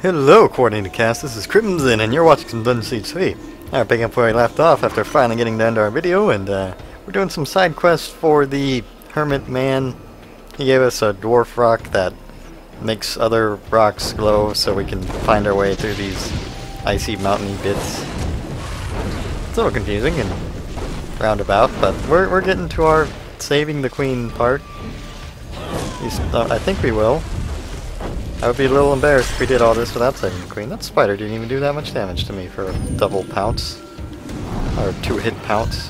Hello, Coordinated Cast, this is Crimson, and you're watching some Dungeon Siege 3. Alright, picking up where I left off after finally getting to end our video, and we're doing some side quests for the Hermit Man. He gave us a dwarf rock that makes other rocks glow so we can find our way through these icy mountainy bits. It's a little confusing and roundabout, but we're getting to our saving the queen part. At least, I think we will. I would be a little embarrassed if we did all this without saving the queen. That spider didn't even do that much damage to me for a double pounce. Or 2-hit pounce.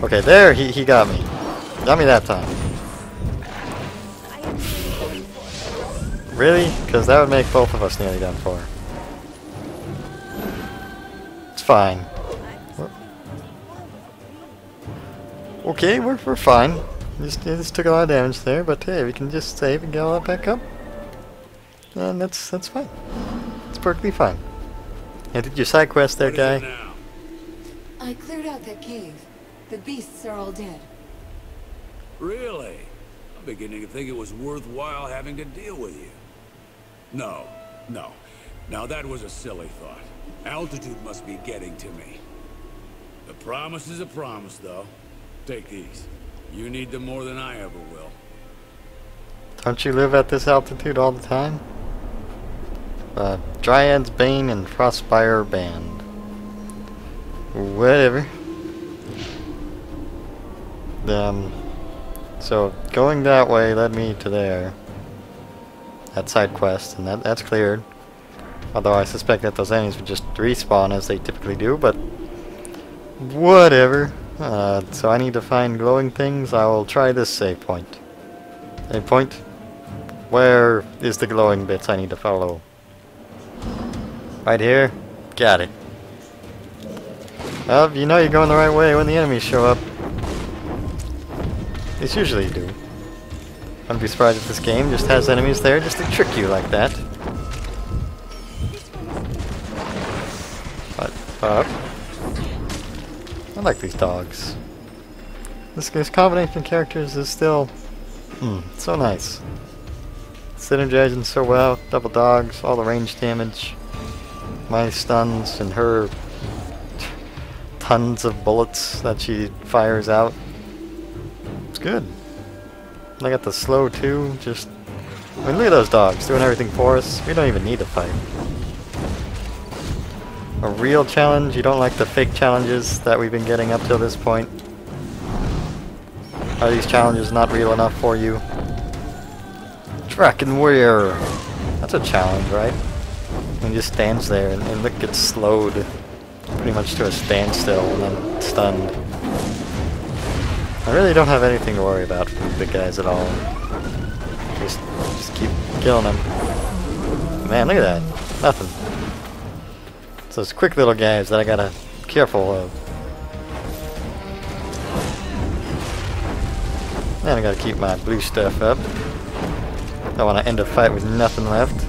Okay, there, he got me. Got me that time. Really? Because that would make both of us nearly done for. It's fine. Okay, we're fine. Just took a lot of damage there, but hey, we can just save and get all that back up. And that's fine. It's perfectly fine. And did your side quest there, guy? I cleared out that cave. The beasts are all dead. Really? I'm beginning to think it was worthwhile having to deal with you. No. Now that was a silly thought. Altitude must be getting to me. The promise is a promise, though. Take these. You need them more than I ever will. Don't you live at this altitude all the time? Dryad's Bane and Frostfire Band. Whatever. So going that way led me to there. That side quest, and that's cleared. Although I suspect that those enemies would just respawn as they typically do, but whatever. So I need to find glowing things. I will try this save point. Save point? Where is the glowing bits I need to follow? Right here? Got it. Well, you know you're going the right way when the enemies show up. At least usually you do. I wouldn't be surprised if this game just has enemies there just to trick you like that. But, I like these dogs. This combination of characters is still so nice. Synergizing so well, double dogs, all the range damage, my stuns, and her tons of bullets that she fires out. It's good. And I got the slow too, just... I mean, look at those dogs doing everything for us. We don't even need to fight. A real challenge? You don't like the fake challenges that we've been getting up till this point? Are these challenges not real enough for you? Drakenweir! That's a challenge, right? And he just stands there and look, gets slowed pretty much to a standstill and then stunned. I really don't have anything to worry about from the big guys at all. Just keep killing them. Man, look at that. Nothing. It's those quick little guys that I gotta be careful of. And I gotta keep my blue stuff up. Don't want to end a fight with nothing left.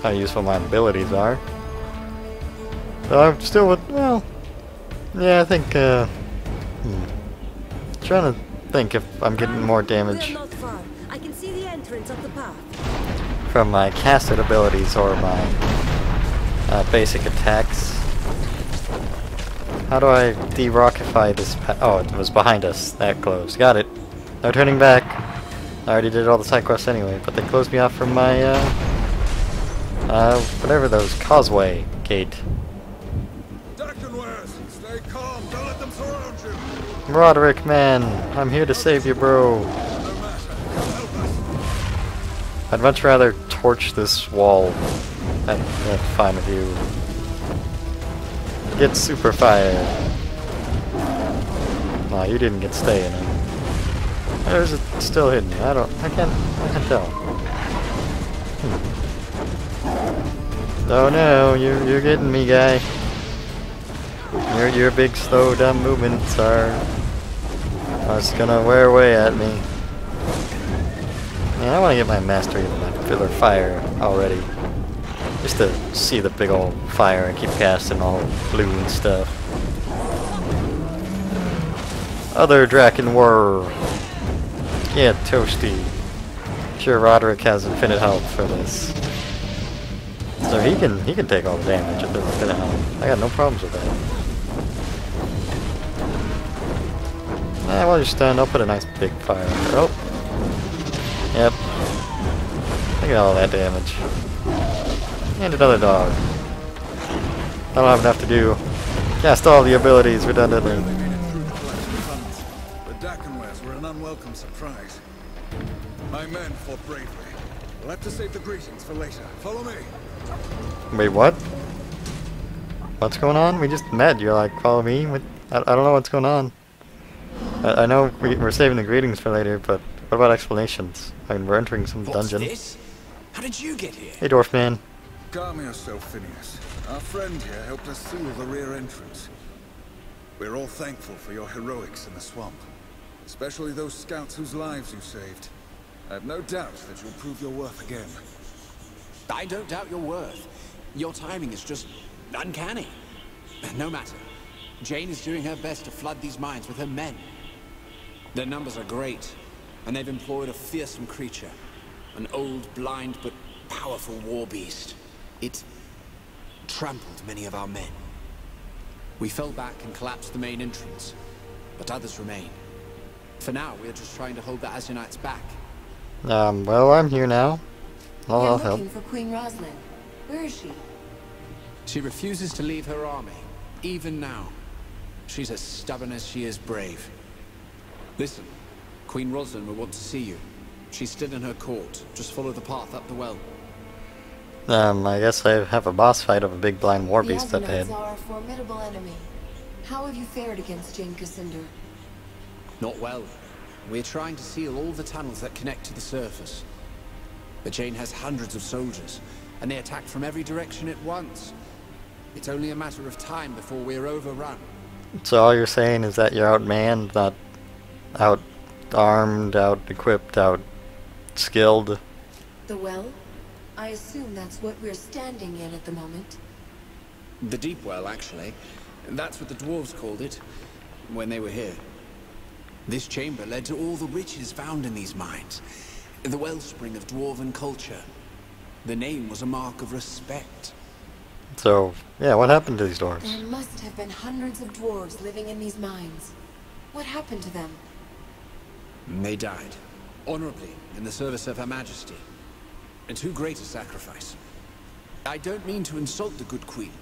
How useful my abilities are. So I'm still with, well, yeah, I think, trying to think if I'm getting more damage I can see the entrance of the path. from my casted abilities or my basic attacks. How do I de-rockify this oh, it was behind us. That closed. Got it. No turning back. I already did all the side quests anyway, but they closed me off from my, whatever those, causeway gate. Stay calm. Don't let them surround you. Roderick, man, I'm here to save you, bro. I'd much rather torch this wall. That's fine with you. Get super fire. Aw, you didn't get stay in it. Or is it still hidden? I can't tell. Oh no, you're getting me, guy. Your big slow dumb movements are just gonna wear away at me. Man, I wanna get my mastery of my pillar fire already. Just to see the big old fire and keep casting all blue and stuff. Other Drakenweir. Yeah, toasty. Sure, Roderick has infinite health for this. So he can take all the damage if they're looking at him. I got no problems with that. While you're stunned, I'll put a nice big fire. Oh. Yep. Look at all that damage. And another dog. I don't have enough to do. Cast all the abilities redundantly. The Dakenwares were an unwelcome surprise. My men fought bravely. We'll have to save the greetings for later. Follow me. Wait, what? What's going on? We just met. You're like, follow me? I don't know what's going on. I know we're saving the greetings for later, but what about explanations? I mean, we're entering some dungeon. What's this? How did you get here? Hey, dwarf man. Calm yourself, Phineas. Our friend here helped us seal the rear entrance. We're all thankful for your heroics in the swamp. Especially those scouts whose lives you saved. I have no doubt that you'll prove your worth again. I don't doubt your worth. Your timing is just uncanny. No matter. Jane is doing her best to flood these mines with her men. Their numbers are great, and they've employed a fearsome creature. An old, blind, but powerful war beast. It trampled many of our men. We fell back and collapsed the main entrance, but others remain. For now, we're just trying to hold the Azunites back. Well, I'm here now. I'll help. Looking for Queen Rosalind. Where is she? She refuses to leave her army, even now. She's as stubborn as she is brave. Listen, Queen Rosalind will want to see you. She's still in her court. Just follow the path up the well. I guess I have a boss fight of a big blind war beast up ahead. The Azunites are a formidable enemy. How have you fared against Jane Cassandra? Not well. We're trying to seal all the tunnels that connect to the surface. But Jane has hundreds of soldiers, and they attack from every direction at once. It's only a matter of time before we're overrun. So all you're saying is that you're outmanned, not out-armed, out-equipped, out-skilled? The well? I assume that's what we're standing in at the moment. The deep well, actually. That's what the dwarves called it, when they were here. This chamber led to all the riches found in these mines. The wellspring of dwarven culture. The name was a mark of respect. So, yeah, what happened to these dwarves? There must have been hundreds of dwarves living in these mines. What happened to them? They died, honorably, in the service of Her Majesty. Too great a sacrifice. I don't mean to insult the good queen.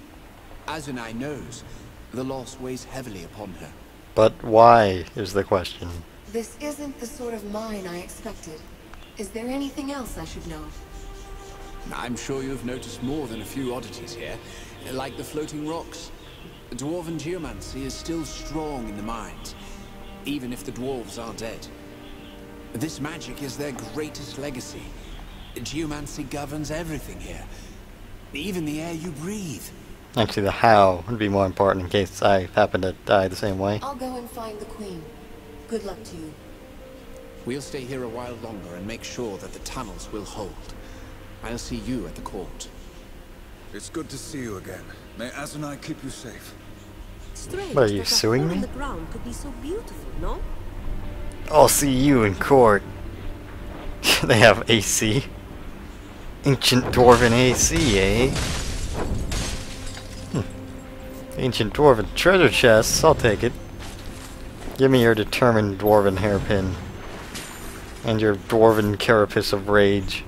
Azunai knows the loss weighs heavily upon her. But why is the question? This isn't the sort of mine I expected. Is there anything else I should know? I'm sure you've noticed more than a few oddities here, like the floating rocks. Dwarven geomancy is still strong in the mines, even if the dwarves are dead. This magic is their greatest legacy. Geomancy governs everything here, even the air you breathe. Actually, the how would be more important in case I happen to die the same way. I'll go and find the queen. Good luck to you. We'll stay here a while longer and make sure that the tunnels will hold. I'll see you at the court. It's good to see you again. May Azunai keep you safe. Strange What, are you that a suing hole me? in the ground could be so beautiful, no? I'll see you in court. They have AC. Ancient Dwarven AC, eh? Ancient Dwarven treasure chests, I'll take it. Give me your determined Dwarven hairpin. And your Dwarven carapace of rage.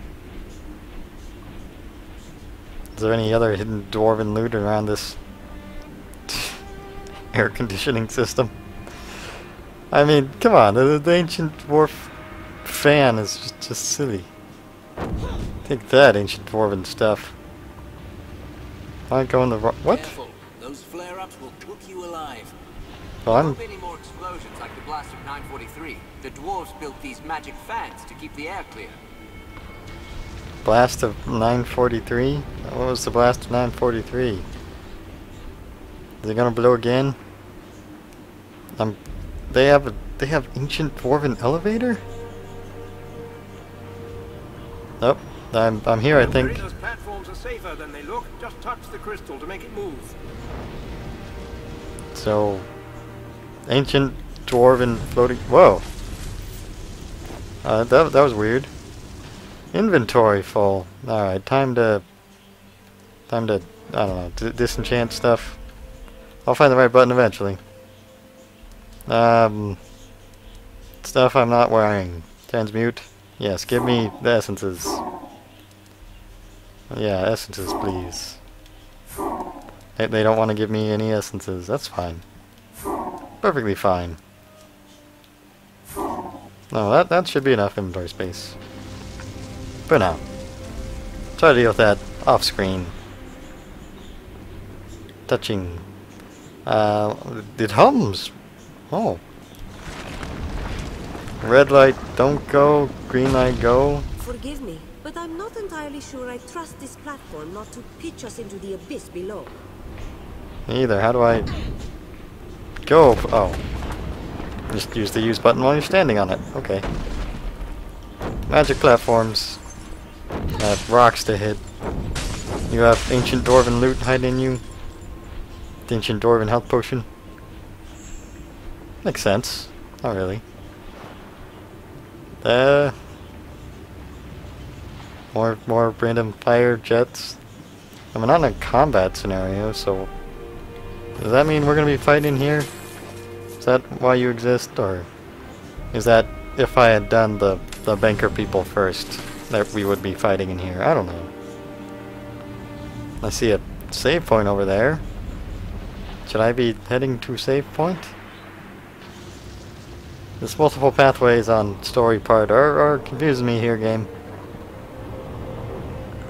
Is there any other hidden Dwarven loot around this air conditioning system? I mean, come on, the ancient dwarf fan is just silly. Take that, ancient dwarven stuff. Am I going the wrong... What? Careful. Those flare-ups will cook you alive. Well, There I'm... won't be any more explosions like the blast of 943. The dwarves built these magic fans to keep the air clear. Blast of 943? What was the blast of 943? Is it gonna blow again? They have ancient dwarven elevator? Nope. I'm here, I think. Those platforms are safer than they look. Just touch the crystal to make it move. So, ancient dwarven floating. Whoa. That was weird. Inventory full. All right, time to Time to, I don't know, disenchant stuff. I'll find the right button eventually. Stuff I'm not wearing. Transmute. Yes, give me the essences. Yeah, essences, please. They don't want to give me any essences. That's fine. Perfectly fine. No, that should be enough inventory space. For now. Try to deal with that off screen. Touching. It hums. Oh. Red light, don't go. Green light, go. Forgive me, but I'm not entirely sure I trust this platform not to pitch us into the abyss below. Neither. How do I go? Oh. Just use the use button while you're standing on it. Okay. Magic platforms. Rocks to hit. You have ancient dwarven loot hiding in you. The ancient dwarven health potion. Makes sense. Not really. More random fire jets. I'm not in a combat scenario, so does that mean we're gonna be fighting here? Is that why you exist, or is that if I had done the banker people first that we would be fighting in here? I don't know. I see a save point over there. Should I be heading to save point? This multiple pathways on story part are confusing me here, game.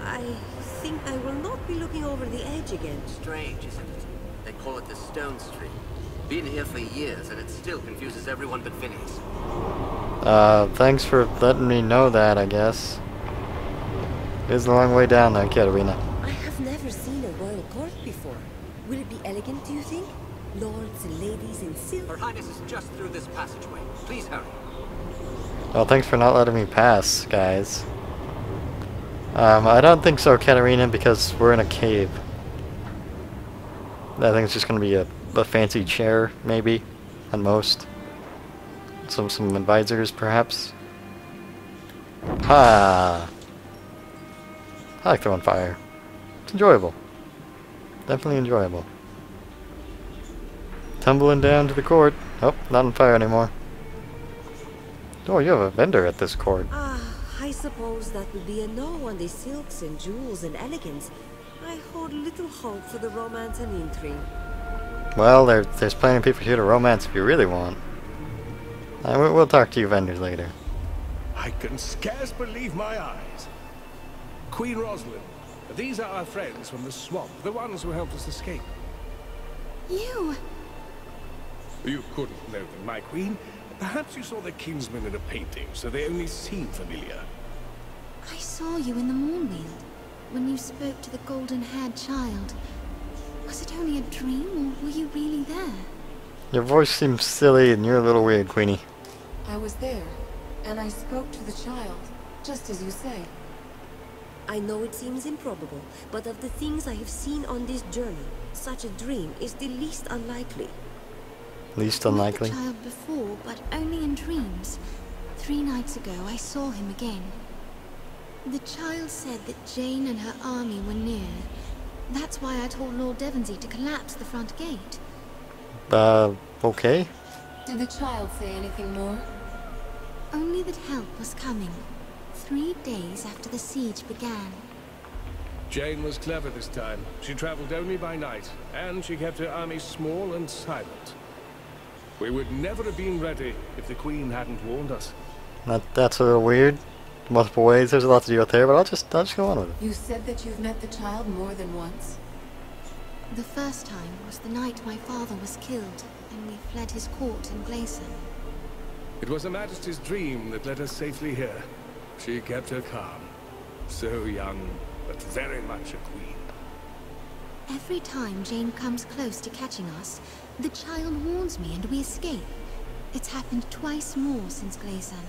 I think I will not be looking over the edge again. Strange, isn't it? They call it the Stone Street. Been here for years, and it still confuses everyone but Phineas. Thanks for letting me know that, I guess. It's a long way down there, Katarina. I have never seen a royal court before. Will it be elegant, do you think? Lords and ladies in silk? Her Highness is just through this passageway. Please hurry. Well, thanks for not letting me pass, guys. I don't think so, Katarina, because we're in a cave. I think it's just going to be a fancy chair, maybe, at most. Some advisors, perhaps. Ha! I like throwing fire. It's enjoyable. Definitely enjoyable. Tumbling down to the court. Oh, not on fire anymore. Oh, you have a vendor at this court. Ah, I suppose that would be a no on the silks and jewels and elegance. I hold little hope for the romance and intrigue. Well, there's plenty of people here to romance if you really want. We'll talk to you vendors later. I can scarce believe my eyes. Queen Rosalind, these are our friends from the swamp, the ones who helped us escape. You! You couldn't know them, my queen. Perhaps you saw their kinsmen in a painting, so they only seem familiar. I saw you in the Moonweald, when you spoke to the golden-haired child. Was it only a dream, or were you really there? Your voice seems silly and you're a little weird, Queenie. I was there, and I spoke to the child, just as you say. I know it seems improbable, but of the things I have seen on this journey, such a dream is the least unlikely. Least I met unlikely? the child before, but only in dreams. 3 nights ago, I saw him again. The child said that Jane and her army were near. That's why I told Lord Devonsey to collapse the front gate. Okay. Did the child say anything more? Only that help was coming. 3 days after the siege began. Jane was clever this time. She traveled only by night, and she kept her army small and silent. We would never have been ready if the Queen hadn't warned us. That's a little weird. Multiple ways, there's a lot to deal with there, but I'll just go on with it. You said that you've met the child more than once? The first time was the night my father was killed, and we fled his court in Glayson. It was Her Majesty's dream that led us safely here. She kept her calm. So young, but very much a queen. Every time Jane comes close to catching us, the child warns me and we escape. It's happened twice more since Glayson.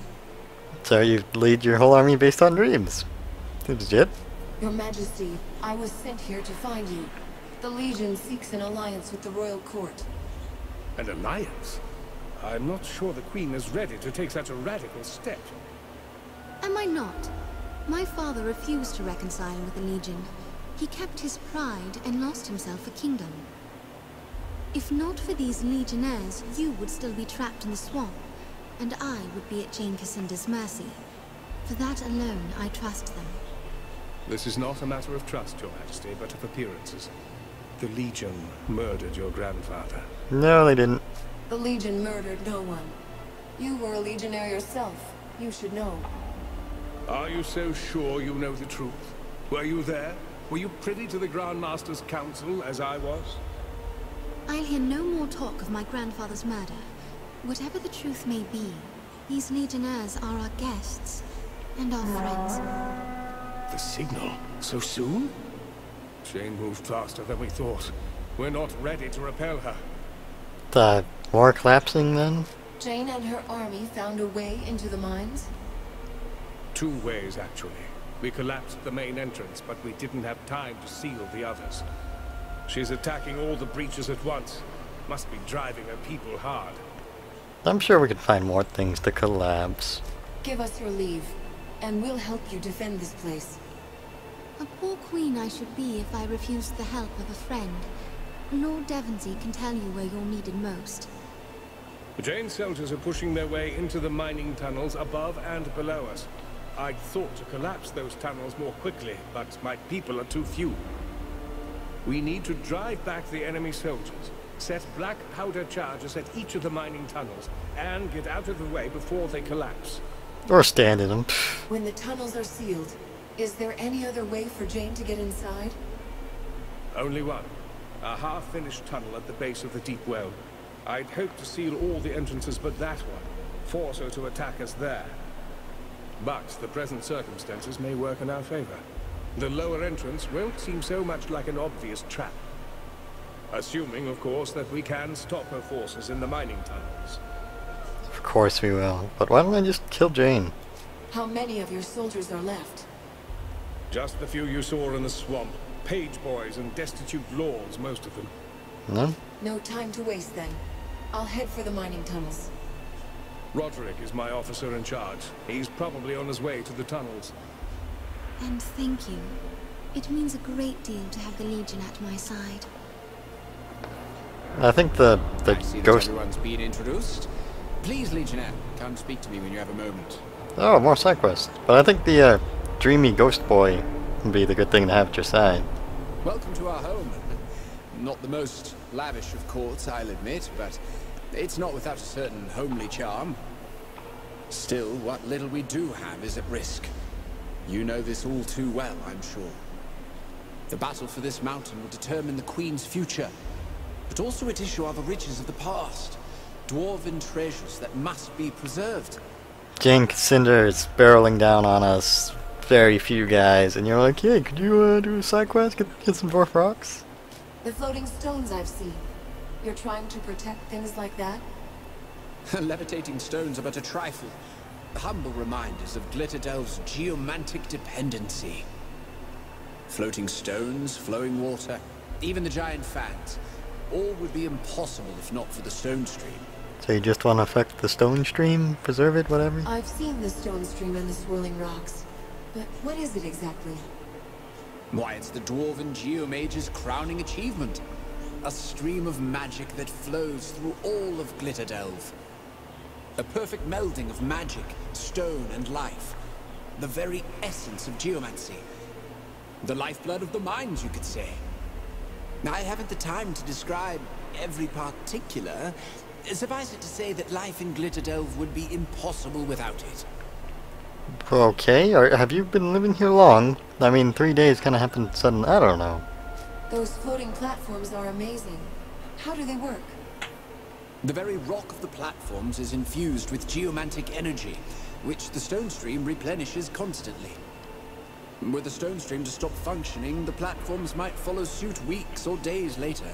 So you lead your whole army based on dreams. Legit? Your Majesty, I was sent here to find you. The Legion seeks an alliance with the royal court. An alliance? I'm not sure the Queen is ready to take such a radical step. Am I not? My father refused to reconcile with the Legion. He kept his pride and lost himself a kingdom. If not for these legionnaires, you would still be trapped in the swamp, and I would be at Jane Cassinda's mercy. For that alone, I trust them. This is not a matter of trust, Your Majesty, but of appearances. The Legion murdered your grandfather. No, they didn't. The Legion murdered no one. You were a legionnaire yourself. You should know. Are you so sure you know the truth? Were you there? Were you privy to the Grand Master's council, as I was? I'll hear no more talk of my grandfather's murder. Whatever the truth may be, these legionnaires are our guests and our friends. The signal? So soon? Jane moved faster than we thought. We're not ready to repel her. The war collapsing then? Jane and her army found a way into the mines? 2 ways, actually. We collapsed the main entrance, but we didn't have time to seal the others. She's attacking all the breaches at once. Must be driving her people hard. I'm sure we could find more things to collapse. Give us your leave, and we'll help you defend this place. A poor queen I should be if I refused the help of a friend. Lord Devonsey can tell you where you're needed most. Jane's soldiers are pushing their way into the mining tunnels above and below us. I'd thought to collapse those tunnels more quickly, but my people are too few. We need to drive back the enemy soldiers, set black powder charges at each of the mining tunnels, and get out of the way before they collapse. Or stand in them. When the tunnels are sealed, is there any other way for Jane to get inside? Only one. A half-finished tunnel at the base of the deep well. I'd hoped to seal all the entrances but that one, force her to attack us there. But the present circumstances may work in our favor. The lower entrance won't seem so much like an obvious trap. Assuming, of course, that we can stop her forces in the mining tunnels. Of course we will. But why don't I just kill Jane? How many of your soldiers are left? Just the few you saw in the swamp. Page boys and destitute lords, most of them. No? No time to waste then. I'll head for the mining tunnels. Roderick is my officer in charge. He's probably on his way to the tunnels. And thank you. It means a great deal to have the Legion at my side. I think the I see that ghost... everyone's been introduced. Please, Legionnaire, come speak to me when you have a moment. Oh, more side quests. But I think the dreamy ghost boy would be the good thing to have at your side. Welcome to our home. Not the most lavish of courts, I'll admit, but it's not without a certain homely charm. Still, what little we do have is at risk. You know this all too well, I'm sure. The battle for this mountain will determine the Queen's future, but also at issue are the riches of the past. Dwarven treasures that must be preserved. Jane Cassinda is barreling down on us. Very few guys, and you're like, hey, could you do a side quest? Get some dwarf rocks? The floating stones I've seen. You're trying to protect things like that? Levitating stones are but a trifle. Humble reminders of Glitterdelve's geomantic dependency. Floating stones, flowing water, even the giant fans. All would be impossible if not for the stone stream. So you just want to affect the stone stream? Preserve it, whatever? I've seen the stone stream and the swirling rocks. But what is it exactly? Why, it's the Dwarven Geomage's crowning achievement. A stream of magic that flows through all of Glitterdelve. A perfect melding of magic, stone, and life. The very essence of geomancy. The lifeblood of the mines, you could say. Now, I haven't the time to describe every particular. Suffice it to say that life in Glitterdelve would be impossible without it. Okay, have you been living here long? I mean, 3 days kind of happened sudden. I don't know. Those floating platforms are amazing. How do they work? The very rock of the platforms is infused with geomantic energy, which the stone stream replenishes constantly. Were the stone stream to stop functioning, the platforms might follow suit weeks or days later,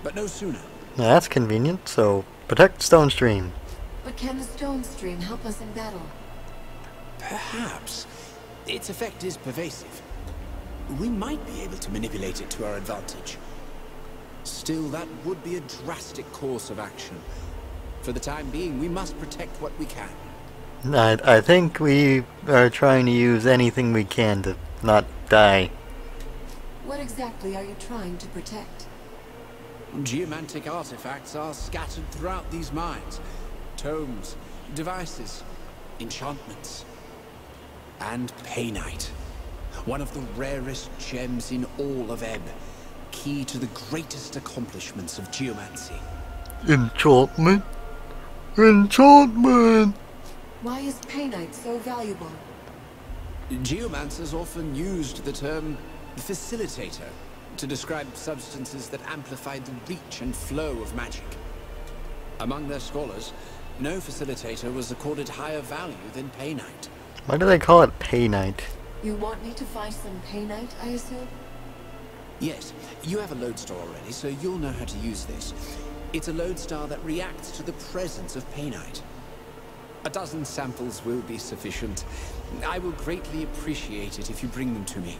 but no sooner. Yeah, that's convenient, so protect stone stream. But can the stone stream help us in battle? Perhaps. Its effect is pervasive. We might be able to manipulate it to our advantage. Still, that would be a drastic course of action. For the time being, we must protect what we can. I think we are trying to use anything we can to not die. What exactly are you trying to protect? Geomantic artifacts are scattered throughout these mines. Tomes, devices, enchantments. And painite. One of the rarest gems in all of Ebb. Key to the greatest accomplishments of geomancy. Enchantment? Enchantment! Why is painite so valuable? Geomancers often used the term facilitator to describe substances that amplified the reach and flow of magic. Among their scholars, no facilitator was accorded higher value than painite. Why do they call it painite? You want me to find some painite, I assume? Yes, you have a lodestar already, so you'll know how to use this. It's a lodestar that reacts to the presence of painite. A dozen samples will be sufficient. I will greatly appreciate it if you bring them to me.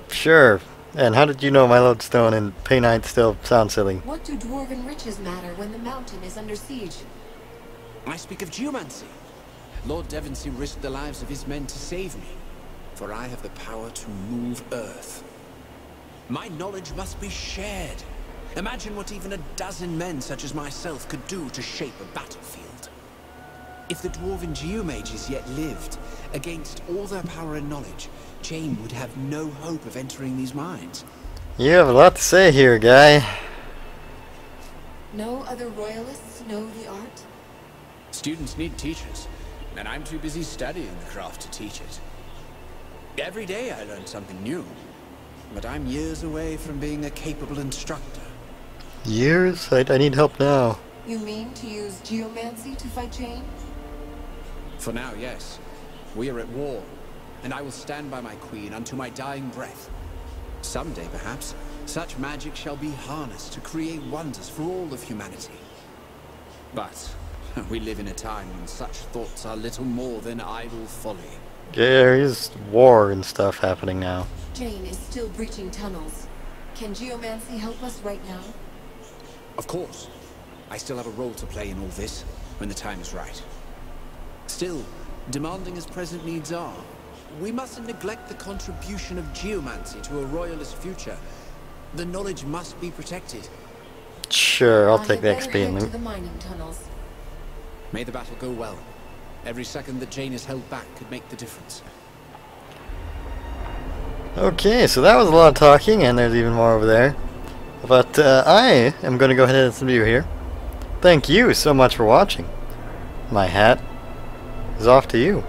Sure. And how did you know my lodestone and painite still sound silly? What do dwarven riches matter when the mountain is under siege? I speak of geomancy. Lord Devonsey risked the lives of his men to save me, for I have the power to move Earth. My knowledge must be shared. Imagine what even a dozen men such as myself could do to shape a battlefield. If the dwarven geomages yet lived, against all their power and knowledge, Jane would have no hope of entering these mines. You have a lot to say here, guy. No other royalists know the art? Students need teachers, and I'm too busy studying the craft to teach it. Every day I learn something new, but I'm years away from being a capable instructor. Years? I need help now. You mean to use geomancy to fight Jane? For now, yes. We are at war, and I will stand by my queen unto my dying breath. Someday, perhaps, such magic shall be harnessed to create wonders for all of humanity. But we live in a time when such thoughts are little more than idle folly. There is war and stuff happening now. Jane is still breaching tunnels. Can geomancy help us right now? Of course. I still have a role to play in all this, when the time is right. Still, demanding as present needs are, we mustn't neglect the contribution of geomancy to a royalist future. The knowledge must be protected. Sure, I'll take the I had better head XP. to the mining tunnels. May the battle go well. Every second that Jane is held back could make the difference. Okay, so that was a lot of talking, and there's even more over there. But I am going to go ahead and end this video here. Thank you so much for watching. My hat is off to you.